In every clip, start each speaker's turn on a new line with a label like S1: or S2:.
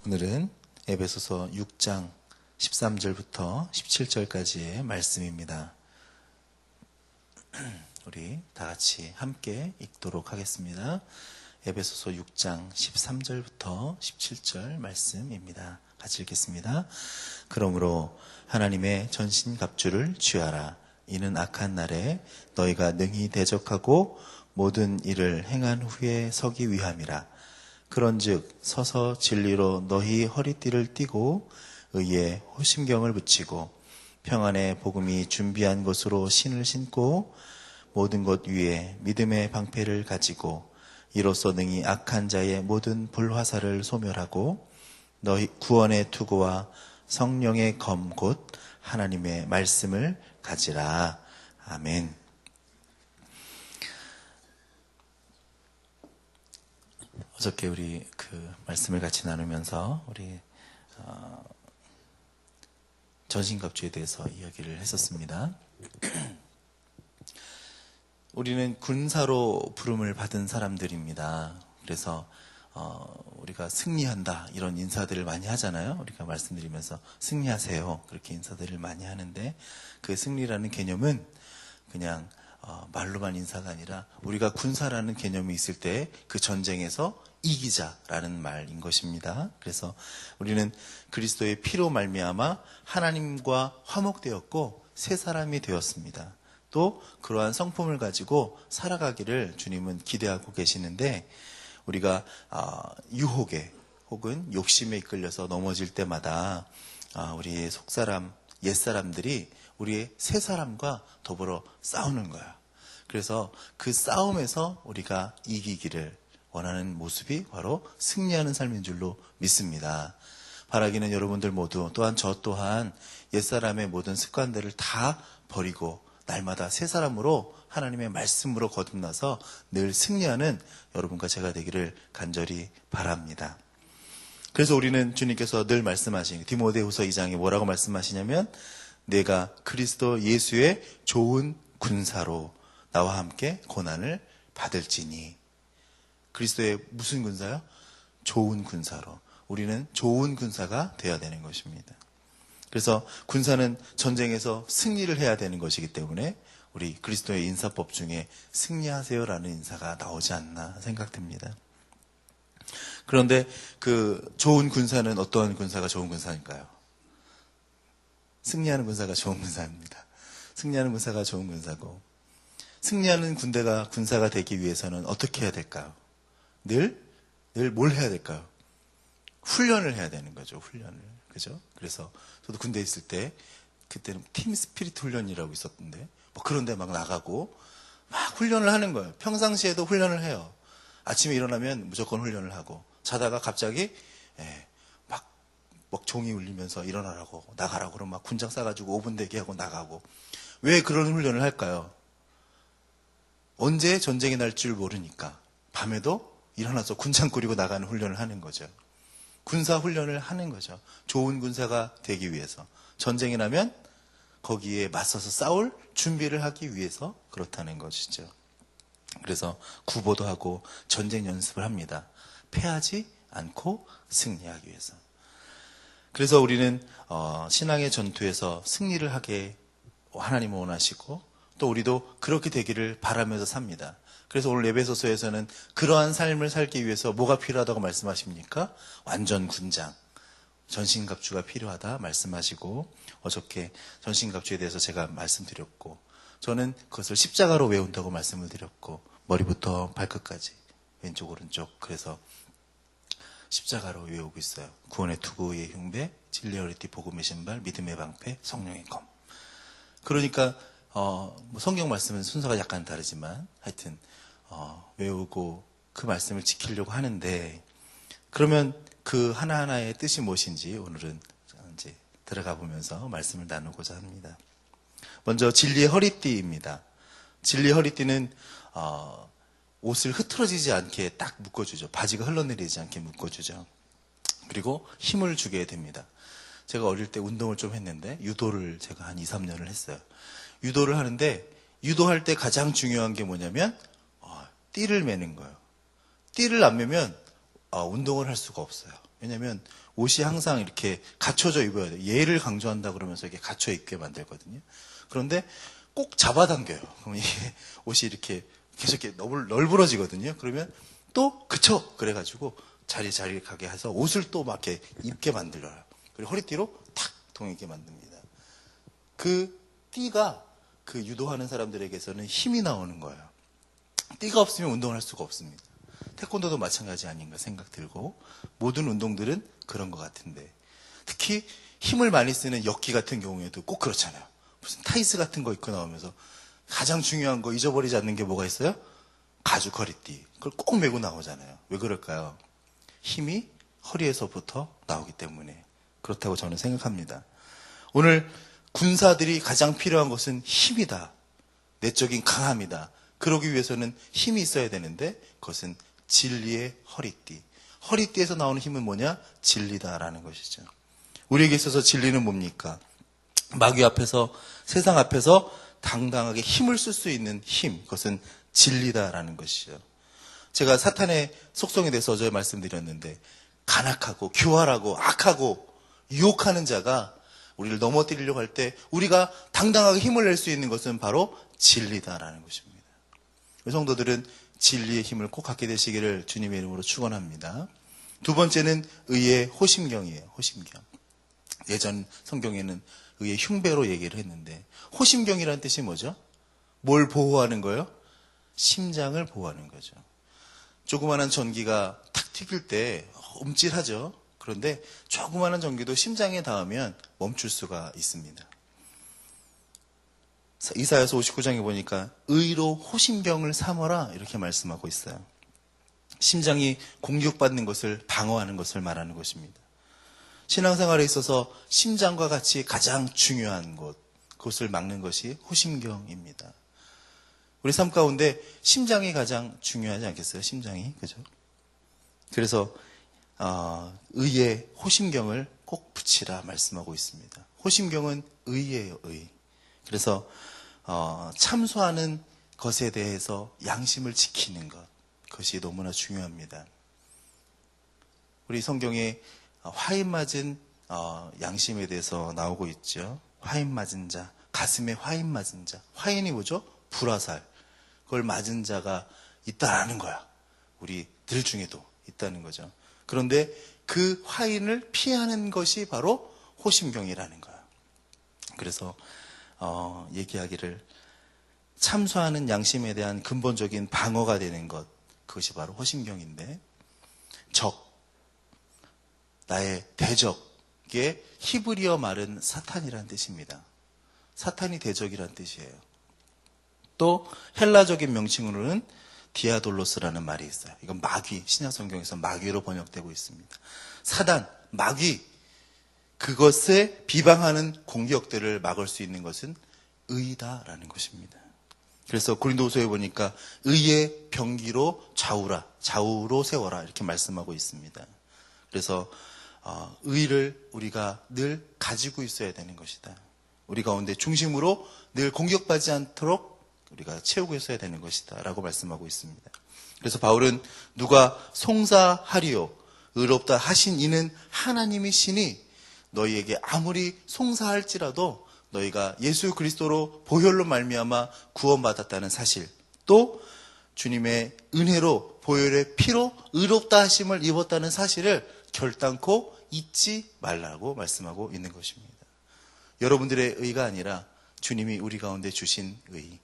S1: 오늘은 에베소서 6장 13절부터 17절까지의 말씀입니다. 우리 다 같이 함께 읽도록 하겠습니다. 에베소서 6장 13절부터 17절 말씀입니다. 같이 읽겠습니다. 그러므로 하나님의 전신갑주를 취하라. 이는 악한 날에 너희가 능히 대적하고 모든 일을 행한 후에 서기 위함이라. 그런즉 서서 진리로 너희 허리띠를 띠고 의에 호심경을 붙이고 평안의 복음이 준비한 것으로 신을 신고 모든 것 위에 믿음의 방패를 가지고 이로써 능히 악한 자의 모든 불화살을 소멸하고 너희 구원의 투구와 성령의 검 곧 하나님의 말씀을 가지라. 아멘. 어저께 우리 그 말씀을 같이 나누면서 우리 전신갑주에 대해서 이야기를 했었습니다. 우리는 군사로 부름을 받은 사람들입니다. 그래서 우리가 승리한다 이런 인사들을 많이 하잖아요. 우리가 말씀드리면서 승리하세요 그렇게 인사들을 많이 하는데 그 승리라는 개념은 그냥 말로만 인사가 아니라 우리가 군사라는 개념이 있을 때 그 전쟁에서 이기자라는 말인 것입니다. 그래서 우리는 그리스도의 피로 말미암아 하나님과 화목되었고 새 사람이 되었습니다. 또 그러한 성품을 가지고 살아가기를 주님은 기대하고 계시는데 우리가 유혹에 혹은 욕심에 이끌려서 넘어질 때마다 우리의 속사람, 옛사람들이 우리의 새 사람과 더불어 싸우는 거야. 그래서 그 싸움에서 우리가 이기기를 원하는 모습이 바로 승리하는 삶인 줄로 믿습니다. 바라기는 여러분들 모두 또한 저 또한 옛사람의 모든 습관들을 다 버리고 날마다 새 사람으로 하나님의 말씀으로 거듭나서 늘 승리하는 여러분과 제가 되기를 간절히 바랍니다. 그래서 우리는 주님께서 늘 말씀하신 디모데후서 2장에 뭐라고 말씀하시냐면 내가 그리스도 예수의 좋은 군사로 나와 함께 고난을 받을지니. 그리스도의 무슨 군사요? 좋은 군사로. 우리는 좋은 군사가 되어야 되는 것입니다. 그래서 군사는 전쟁에서 승리를 해야 되는 것이기 때문에 우리 그리스도의 인사법 중에 승리하세요라는 인사가 나오지 않나 생각됩니다. 그런데 그 좋은 군사는 어떠한 군사가 좋은 군사일까요? 승리하는 군사가 좋은 군사입니다. 승리하는 군사가 좋은 군사고 승리하는 군사가 되기 위해서는 어떻게 해야 될까요? 늘 뭘 해야 될까요? 훈련을 해야 되는 거죠. 훈련을. 그죠? 그래서 저도 군대에 있을 때 그때는 팀 스피릿 훈련이라고 있었는데 뭐 그런 데 막 나가고 막 훈련을 하는 거예요. 평상시에도 훈련을 해요. 아침에 일어나면 무조건 훈련을 하고 자다가 갑자기 막 종이 울리면서 일어나라고 나가라고 그러면 막 군장 싸가지고 5분 대기하고 나가고. 왜 그런 훈련을 할까요? 언제 전쟁이 날 줄 모르니까 밤에도 일어나서 군장 꾸리고 나가는 훈련을 하는 거죠. 군사 훈련을 하는 거죠. 좋은 군사가 되기 위해서. 전쟁이 나면 거기에 맞서서 싸울 준비를 하기 위해서 그렇다는 것이죠. 그래서 구보도 하고 전쟁 연습을 합니다. 패하지 않고 승리하기 위해서. 그래서 우리는 신앙의 전투에서 승리를 하게 하나님은 원하시고 또 우리도 그렇게 되기를 바라면서 삽니다. 그래서 오늘 에베소서에서는 그러한 삶을 살기 위해서 뭐가 필요하다고 말씀하십니까? 완전 군장, 전신갑주가 필요하다 말씀하시고 어저께 전신갑주에 대해서 제가 말씀드렸고 저는 그것을 십자가로 외운다고 말씀을 드렸고 머리부터 발끝까지 왼쪽 오른쪽 그래서 십자가로 외우고 있어요. 구원의 투구의 흉배, 진리의 허리띠, 복음의 신발, 믿음의 방패, 성령의 검. 그러니까 뭐 성경 말씀은 순서가 약간 다르지만 하여튼 외우고 그 말씀을 지키려고 하는데 그러면 그 하나하나의 뜻이 무엇인지 오늘은 이제 들어가 보면서 말씀을 나누고자 합니다. 먼저 진리의 허리띠입니다. 진리의 허리띠는 옷을 흐트러지지 않게 딱 묶어주죠. 바지가 흘러내리지 않게 묶어주죠. 그리고 힘을 주게 됩니다. 제가 어릴 때 운동을 좀 했는데 유도를 제가 한 2, 3년을 했어요. 유도를 하는데 유도할 때 가장 중요한 게 뭐냐면 띠를 매는 거예요. 띠를 안 매면 운동을 할 수가 없어요. 왜냐면 옷이 항상 이렇게 갖춰져 입어야 돼요. 예를 강조한다 그러면서 이렇게 갖춰 입게 만들거든요. 그런데 꼭 잡아당겨요. 그럼 이게 옷이 이렇게 계속 이렇게 널브러지거든요. 그러면 또 그쳐! 그래가지고 자리 가게 해서 옷을 또 막 이렇게 입게 만들어요. 그리고 허리띠로 탁 동이게 만듭니다. 그 띠가 그 유도하는 사람들에게서는 힘이 나오는 거예요. 띠가 없으면 운동을 할 수가 없습니다. 태권도도 마찬가지 아닌가 생각 들고, 모든 운동들은 그런 것 같은데, 특히 힘을 많이 쓰는 역기 같은 경우에도 꼭 그렇잖아요. 무슨 타이스 같은 거 입고 나오면서 가장 중요한 거 잊어버리지 않는 게 뭐가 있어요? 가죽 허리띠. 그걸 꼭 메고 나오잖아요. 왜 그럴까요? 힘이 허리에서부터 나오기 때문에 그렇다고 저는 생각합니다. 오늘 군사들이 가장 필요한 것은 힘이다. 내적인 강함이다. 그러기 위해서는 힘이 있어야 되는데 그것은 진리의 허리띠. 허리띠에서 나오는 힘은 뭐냐? 진리다라는 것이죠. 우리에게 있어서 진리는 뭡니까? 마귀 앞에서, 세상 앞에서 당당하게 힘을 쓸 수 있는 힘. 그것은 진리다라는 것이죠. 제가 사탄의 속성에 대해서 어제 말씀드렸는데, 간악하고 교활하고 악하고 유혹하는 자가 우리를 넘어뜨리려고 할 때 우리가 당당하게 힘을 낼 수 있는 것은 바로 진리다라는 것입니다. 성도들은 진리의 힘을 꼭 갖게 되시기를 주님의 이름으로 축원합니다. 두 번째는 의의 호심경이에요. 호심경. 예전 성경에는 의의 흉배로 얘기를 했는데, 호심경이라는 뜻이 뭐죠? 뭘 보호하는 거예요? 심장을 보호하는 거죠. 조그마한 전기가 탁 튀길 때 움찔하죠. 그런데 조그마한 전기도 심장에 닿으면 멈출 수가 있습니다. 이사야서 59장에 보니까 의로 호심경을 삼어라 이렇게 말씀하고 있어요. 심장이 공격받는 것을 방어하는 것을 말하는 것입니다. 신앙생활에 있어서 심장과 같이 가장 중요한 곳, 그것을 막는 것이 호심경입니다. 우리 삶 가운데 심장이 가장 중요하지 않겠어요? 심장이, 그죠? 그래서 의의 호심경을 꼭 붙이라 말씀하고 있습니다. 호심경은 의예요, 의. 그래서 참소하는 것에 대해서 양심을 지키는 것, 그것이 너무나 중요합니다. 우리 성경에 화인 맞은 양심에 대해서 나오고 있죠. 화인 맞은 자, 가슴에 화인 맞은 자. 화인이 뭐죠? 불화살. 그걸 맞은 자가 있다라는 거야. 우리들 중에도 있다는 거죠. 그런데 그 화인을 피하는 것이 바로 호심경이라는 거야. 그래서 얘기하기를 참소하는 양심에 대한 근본적인 방어가 되는 것, 그것이 바로 호심경인데, 나의 대적의 히브리어 말은 사탄이라는 뜻입니다. 사탄이 대적이라는 뜻이에요. 또 헬라적인 명칭으로는 디아돌로스라는 말이 있어요. 이건 마귀, 신약 성경에서 마귀로 번역되고 있습니다. 사단, 마귀, 그것에 비방하는 공격들을 막을 수 있는 것은 의다라는 것입니다. 그래서 고린도후서에 보니까 의의 병기로 좌우로 세워라 이렇게 말씀하고 있습니다. 그래서 의를 우리가 늘 가지고 있어야 되는 것이다. 우리 가운데 중심으로 늘 공격받지 않도록 우리가 채우고 있어야 되는 것이다 라고 말씀하고 있습니다. 그래서 바울은 누가 송사하리요 의롭다 하신 이는 하나님이시니 너희에게 아무리 송사할지라도 너희가 예수 그리스도로 보혈로 말미암아 구원받았다는 사실, 또 주님의 은혜로 보혈의 피로 의롭다 하심을 입었다는 사실을 결단코 잊지 말라고 말씀하고 있는 것입니다. 여러분들의 의가 아니라 주님이 우리 가운데 주신 의,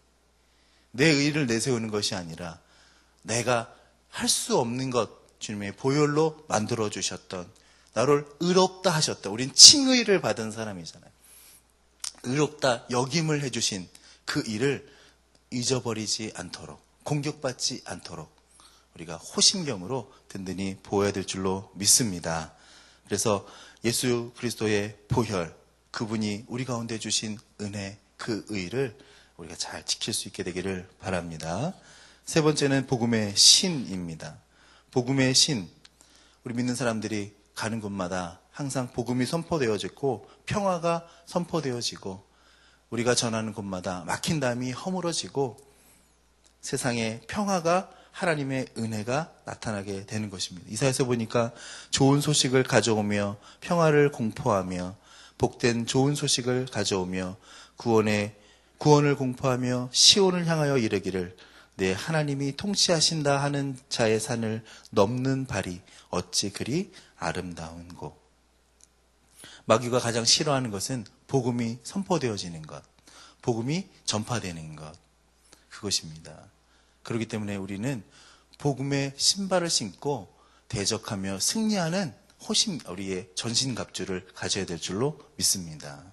S1: 내 의를 내세우는 것이 아니라 내가 할 수 없는 것, 주님의 보혈로 만들어 주셨던, 나를 의롭다 하셨다. 우린 칭의를 받은 사람이잖아요. 의롭다 여김을 해주신 그 일을 잊어버리지 않도록, 공격받지 않도록 우리가 호심경으로 든든히 보호해야 될 줄로 믿습니다. 그래서 예수 그리스도의 보혈, 그분이 우리 가운데 주신 은혜, 그 의를 우리가 잘 지킬 수 있게 되기를 바랍니다. 세 번째는 복음의 신입니다. 복음의 신, 우리 믿는 사람들이 가는 곳마다 항상 복음이 선포되어지고 평화가 선포되어지고 우리가 전하는 곳마다 막힌 담이 허물어지고 세상에 평화가 하나님의 은혜가 나타나게 되는 것입니다. 이사야서 보니까 좋은 소식을 가져오며 평화를 공포하며 복된 좋은 소식을 가져오며 구원을 공포하며 시온을 향하여 이르기를 내 하나님이 통치하신다 하는 자의 산을 넘는 발이 어찌 그리 아름다운고. 마귀가 가장 싫어하는 것은 복음이 선포되어지는 것, 복음이 전파되는 것, 그것입니다. 그렇기 때문에 우리는 복음의 신발을 신고 대적하며 승리하는 우리의 전신갑주를 가져야 될 줄로 믿습니다.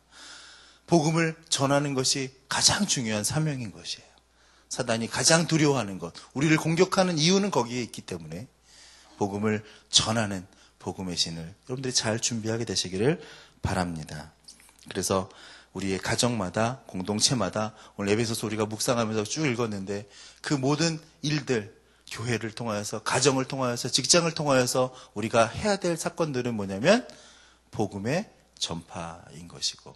S1: 복음을 전하는 것이 가장 중요한 사명인 것이에요. 사단이 가장 두려워하는 것, 우리를 공격하는 이유는 거기에 있기 때문에 복음을 전하는 복음의 신을 여러분들이 잘 준비하게 되시기를 바랍니다. 그래서 우리의 가정마다, 공동체마다 오늘 에베소서 우리가 묵상하면서 쭉 읽었는데 그 모든 일들, 교회를 통하여서, 가정을 통하여서, 직장을 통하여서 우리가 해야 될 사건들은 뭐냐면 복음의 전파인 것이고,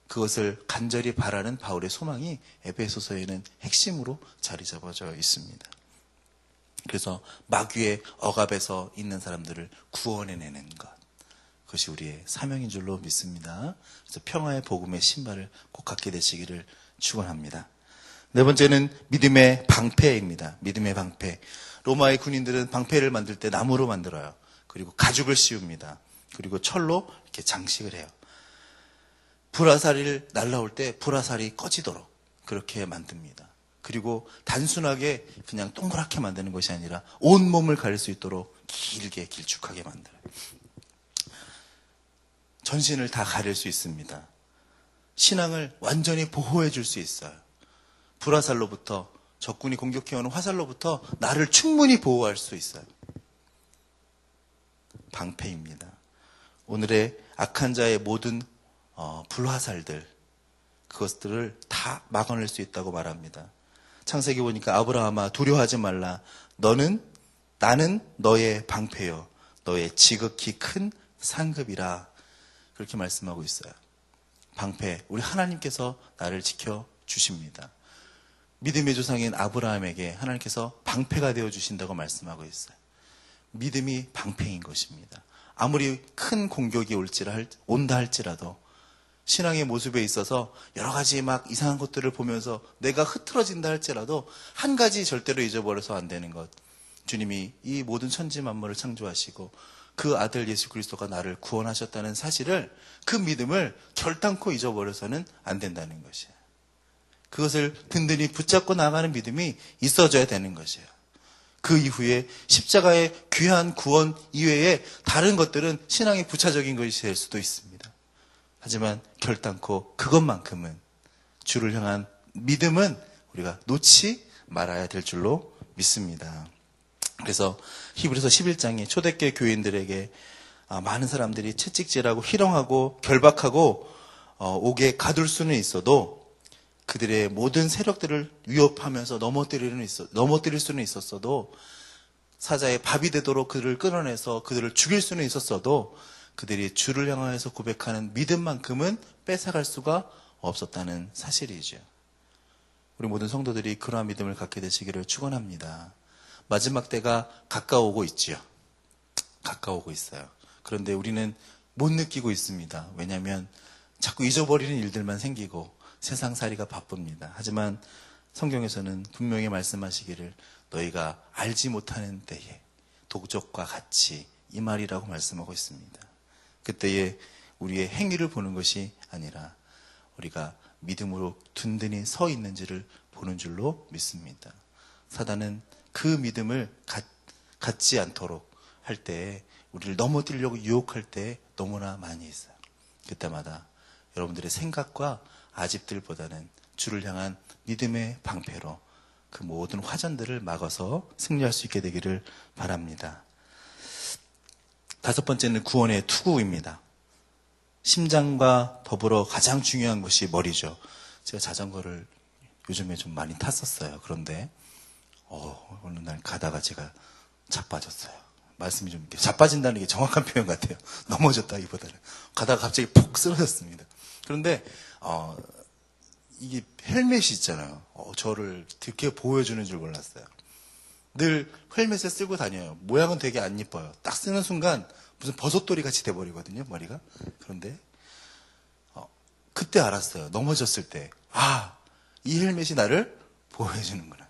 S1: 그것을 간절히 바라는 바울의 소망이 에베소서에는 핵심으로 자리 잡아져 있습니다. 그래서 마귀의 억압에서 있는 사람들을 구원해내는 것, 그것이 우리의 사명인 줄로 믿습니다. 그래서 평화의 복음의 신발을 꼭 갖게 되시기를 축원합니다. 네 번째는 믿음의 방패입니다. 믿음의 방패. 로마의 군인들은 방패를 만들 때 나무로 만들어요. 그리고 가죽을 씌웁니다. 그리고 철로 이렇게 장식을 해요. 불화살이 날라올 때 불화살이 꺼지도록 그렇게 만듭니다. 그리고 단순하게 그냥 동그랗게 만드는 것이 아니라 온 몸을 가릴 수 있도록 길게 길쭉하게 만들어요. 전신을 다 가릴 수 있습니다. 신앙을 완전히 보호해 줄 수 있어요. 불화살로부터, 적군이 공격해오는 화살로부터 나를 충분히 보호할 수 있어요. 방패입니다. 오늘의 악한 자의 모든 불화살들, 그것들을 다 막아낼 수 있다고 말합니다. 창세기 보니까 아브라함아 두려워하지 말라. 나는 너의 방패요. 너의 지극히 큰 상급이라. 그렇게 말씀하고 있어요. 방패, 우리 하나님께서 나를 지켜주십니다. 믿음의 조상인 아브라함에게 하나님께서 방패가 되어주신다고 말씀하고 있어요. 믿음이 방패인 것입니다. 아무리 큰 공격이 온다 할지라도 신앙의 모습에 있어서 여러 가지 막 이상한 것들을 보면서 내가 흐트러진다 할지라도 한 가지 절대로 잊어버려서 안 되는 것. 주님이 이 모든 천지 만물을 창조하시고 그 아들 예수 그리스도가 나를 구원하셨다는 사실을, 그 믿음을 결단코 잊어버려서는 안 된다는 것이에요. 그것을 든든히 붙잡고 나가는 믿음이 있어져야 되는 것이에요. 그 이후에 십자가의 귀한 구원 이외에 다른 것들은 신앙의 부차적인 것이 될 수도 있습니다. 하지만 결단코 그것만큼은, 주를 향한 믿음은 우리가 놓지 말아야 될 줄로 믿습니다. 그래서 히브리서 11장에 초대교회 교인들에게 많은 사람들이 채찍질하고 희롱하고 결박하고 옥에 가둘 수는 있어도 그들의 모든 세력들을 위협하면서 넘어뜨릴 수는 있었어도, 사자의 밥이 되도록 그들을 끌어내서 그들을 죽일 수는 있었어도 그들이 주를 향하여서 고백하는 믿음만큼은 뺏어갈 수가 없었다는 사실이죠. 우리 모든 성도들이 그러한 믿음을 갖게 되시기를 축원합니다. 마지막 때가 가까워오고 있지요. 가까워오고 있어요. 그런데 우리는 못 느끼고 있습니다. 왜냐하면 자꾸 잊어버리는 일들만 생기고 세상살이가 바쁩니다. 하지만 성경에서는 분명히 말씀하시기를 너희가 알지 못하는 때에 도적과 같이, 이 말이라고 말씀하고 있습니다. 그때에 우리의 행위를 보는 것이 아니라 우리가 믿음으로 든든히 서 있는지를 보는 줄로 믿습니다. 사단은 그 믿음을 갖지 않도록 할 때, 우리를 넘어뜨리려고 유혹할 때 너무나 많이 있어요. 그때마다 여러분들의 생각과 아집들보다는 주를 향한 믿음의 방패로 그 모든 화전들을 막아서 승리할 수 있게 되기를 바랍니다. 다섯 번째는 구원의 투구입니다. 심장과 더불어 가장 중요한 것이 머리죠. 제가 자전거를 요즘에 좀 많이 탔었어요. 그런데 어느 날 가다가 제가 자빠졌어요. 말씀이 좀 이렇게 자빠진다는 게 정확한 표현 같아요. 넘어졌다기보다는 가다가 갑자기 푹 쓰러졌습니다. 그런데 이게 헬멧이 있잖아요. 저를 이렇게 보여주는 줄 몰랐어요. 늘 헬멧을 쓰고 다녀요. 모양은 되게 안 이뻐요. 딱 쓰는 순간 무슨 버섯돌이 같이 돼버리거든요, 머리가. 그런데 그때 알았어요. 넘어졌을 때. 아, 이 헬멧이 나를 보호해주는구나.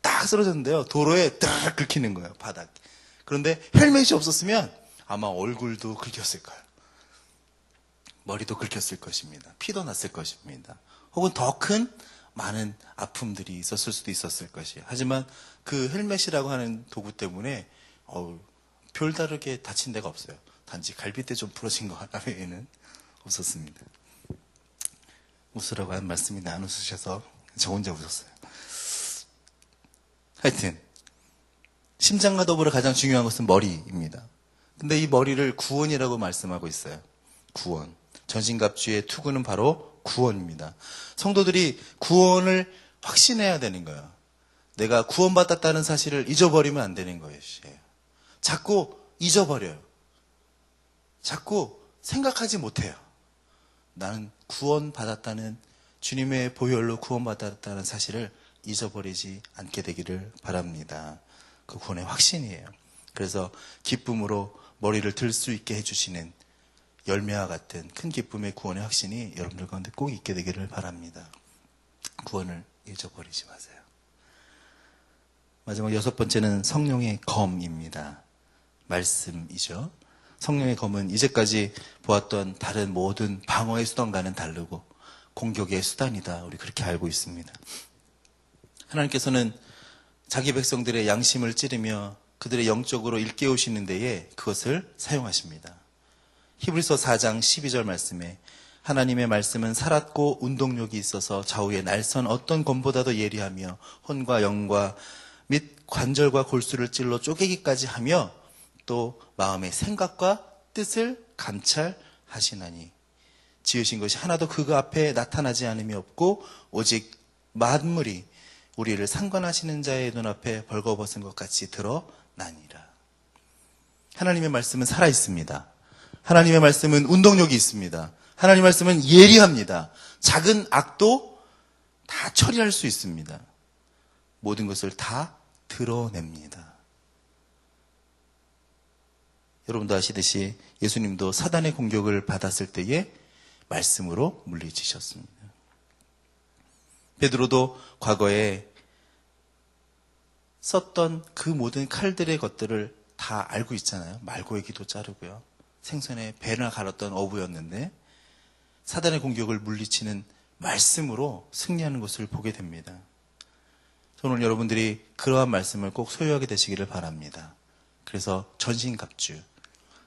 S1: 딱 쓰러졌는데요. 도로에 딱 긁히는 거예요, 바닥. 그런데 헬멧이 없었으면 아마 얼굴도 긁혔을 거예요. 머리도 긁혔을 것입니다. 피도 났을 것입니다. 혹은 더 큰 많은 아픔들이 있었을 수도 있었을 것이에요. 하지만 그 헬멧이라고 하는 도구 때문에 별다르게 다친 데가 없어요. 단지 갈비뼈 좀 부러진 거 하나 외에는 없었습니다. 웃으라고 한 말씀인데 안 웃으셔서 저 혼자 웃었어요. 하여튼 심장과 더불어 가장 중요한 것은 머리입니다. 근데 이 머리를 구원이라고 말씀하고 있어요. 구원. 전신갑주의 투구는 바로 구원입니다. 성도들이 구원을 확신해야 되는 거예요. 내가 구원받았다는 사실을 잊어버리면 안 되는 거예요. 자꾸 잊어버려요. 자꾸 생각하지 못해요. 나는 구원받았다는, 주님의 보혈로 구원받았다는 사실을 잊어버리지 않게 되기를 바랍니다. 그 구원의 확신이에요. 그래서 기쁨으로 머리를 들 수 있게 해주시는 열매와 같은 큰 기쁨의 구원의 확신이 여러분들 가운데 꼭 있게 되기를 바랍니다. 구원을 잊어버리지 마세요. 마지막 6번째는 성령의 검입니다. 말씀이죠. 성령의 검은 이제까지 보았던 다른 모든 방어의 수단과는 다르고 공격의 수단이다. 우리 그렇게 알고 있습니다. 하나님께서는 자기 백성들의 양심을 찌르며 그들의 영적으로 일깨우시는 데에 그것을 사용하십니다. 히브리서 4장 12절 말씀에 하나님의 말씀은 살았고 운동력이 있어서 좌우의 날선 어떤 검보다도 예리하며 혼과 영과 및 관절과 골수를 찔러 쪼개기까지 하며 또 마음의 생각과 뜻을 감찰하시나니 지으신 것이 하나도 그거 앞에 나타나지 않음이 없고 오직 만물이 우리를 상관하시는 자의 눈앞에 벌거벗은 것 같이 드러나니라. 하나님의 말씀은 살아있습니다. 하나님의 말씀은 운동력이 있습니다. 하나님의 말씀은 예리합니다. 작은 악도 다 처리할 수 있습니다. 모든 것을 다 드러냅니다. 여러분도 아시듯이 예수님도 사단의 공격을 받았을 때에 말씀으로 물리치셨습니다. 베드로도 과거에 썼던 그 모든 칼들의 것들을 다 알고 있잖아요. 말고의 기도 자르고요. 생선에 배나 갈았던 어부였는데 사단의 공격을 물리치는 말씀으로 승리하는 것을 보게 됩니다. 저는 여러분들이 그러한 말씀을 꼭 소유하게 되시기를 바랍니다. 그래서 전신갑주,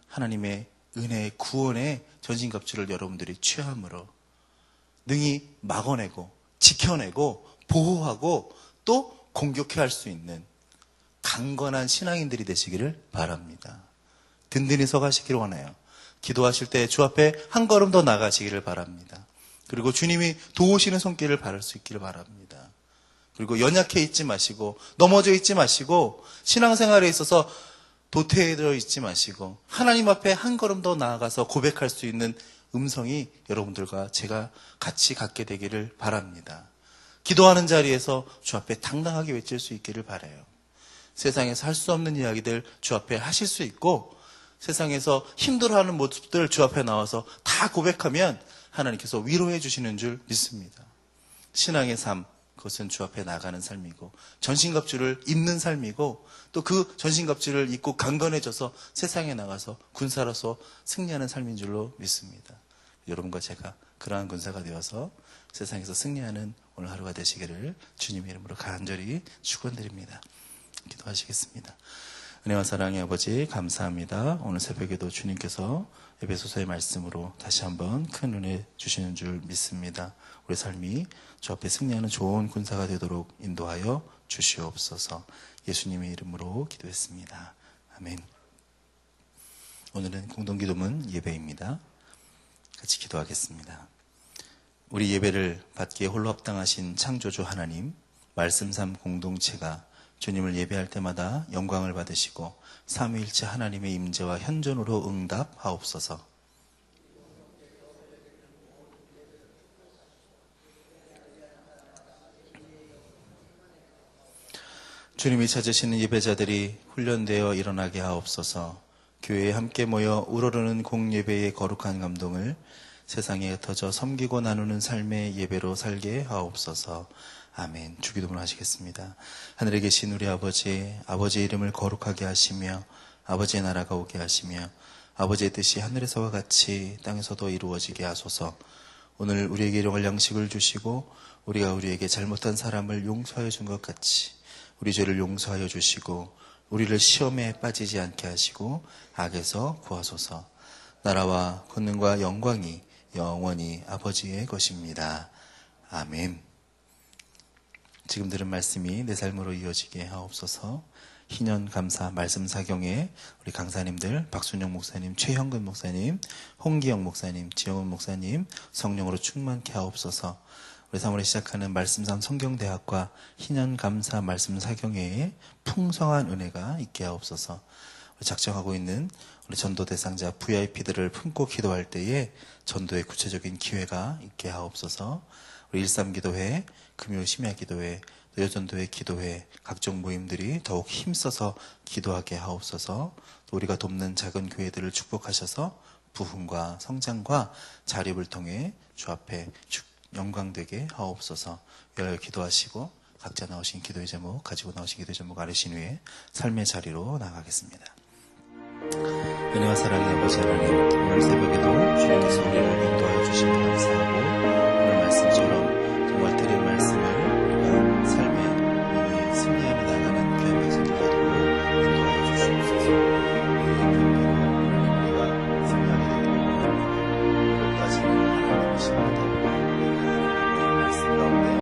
S1: 하나님의 은혜의 구원의 전신갑주를 여러분들이 취함으로 능히 막아내고 지켜내고 보호하고 또 공격해야 할 수 있는 강건한 신앙인들이 되시기를 바랍니다. 든든히 서가시기를 원해요. 기도하실 때 주 앞에 한 걸음 더 나가시기를 바랍니다. 그리고 주님이 도우시는 손길을 바랄 수 있기를 바랍니다. 그리고 연약해 있지 마시고 넘어져 있지 마시고 신앙생활에 있어서 도태되어 있지 마시고 하나님 앞에 한 걸음 더 나아가서 고백할 수 있는 음성이 여러분들과 제가 같이 갖게 되기를 바랍니다. 기도하는 자리에서 주 앞에 당당하게 외칠 수 있기를 바라요. 세상에서 할 수 없는 이야기들 주 앞에 하실 수 있고 세상에서 힘들어하는 모습들 주 앞에 나와서 다 고백하면 하나님께서 위로해 주시는 줄 믿습니다. 신앙의 삶, 그것은 주 앞에 나가는 삶이고 전신갑주를 입는 삶이고 또 그 전신갑주를 입고 강건해져서 세상에 나가서 군사로서 승리하는 삶인 줄로 믿습니다. 여러분과 제가 그러한 군사가 되어서 세상에서 승리하는 오늘 하루가 되시기를 주님의 이름으로 간절히 축원드립니다. 기도하시겠습니다. 은혜와 사랑의 아버지 감사합니다. 오늘 새벽에도 주님께서 에베소서의 말씀으로 다시 한번 큰 은혜 주시는 줄 믿습니다. 우리 삶이 주 앞에 승리하는 좋은 군사가 되도록 인도하여 주시옵소서. 예수님의 이름으로 기도했습니다. 아멘. 오늘은 공동기도문 예배입니다. 같이 기도하겠습니다. 우리 예배를 받기에 홀로 합당하신 창조주 하나님, 말씀삼 공동체가 주님을 예배할 때마다 영광을 받으시고 삼위일체 하나님의 임재와 현존으로 응답하옵소서. 주님이 찾으시는 예배자들이 훈련되어 일어나게 하옵소서. 교회에 함께 모여 우러르는 공예배의 거룩한 감동을 세상에 흩어져 섬기고 나누는 삶의 예배로 살게 하옵소서. 아멘. 주기도문 하시겠습니다. 하늘에 계신 우리 아버지, 아버지의 이름을 거룩하게 하시며 아버지의 나라가 오게 하시며 아버지의 뜻이 하늘에서와 같이 땅에서도 이루어지게 하소서. 오늘 우리에게 일용할 양식을 주시고 우리가 우리에게 잘못한 사람을 용서하여 준 것 같이 우리 죄를 용서하여 주시고 우리를 시험에 빠지지 않게 하시고 악에서 구하소서. 나라와 권능과 영광이 영원히 아버지의 것입니다. 아멘. 지금 들은 말씀이 내 삶으로 이어지게 하옵소서. 희년 감사 말씀 사경에 우리 강사님들 박순영 목사님, 최형근 목사님, 홍기영 목사님, 지영훈 목사님 성령으로 충만케 하옵소서. 우리 3월에 시작하는 말씀상 성경대학과 희년 감사 말씀 사경회에 풍성한 은혜가 있게 하옵소서. 우리 작정하고 있는 우리 전도 대상자 VIP들을 품고 기도할 때에 전도의 구체적인 기회가 있게 하옵소서. 우리 13기도회, 금요 심야기도회, 여전도회 기도회, 각종 모임들이 더욱 힘써서 기도하게 하옵소서. 또 우리가 돕는 작은 교회들을 축복하셔서 부흥과 성장과 자립을 통해 주 앞에 영광되게 하옵소서. 여러 기도하시고 각자 나오신 기도의 제목, 가지고 나오신 기도의 제목 아르신 후에 삶의 자리로 나가겠습니다. 은혜와 사랑의 아버지 하나님, 오늘 새벽에도 주님께서 우리를 인도하여 주시며 감사하고 오늘 말씀처럼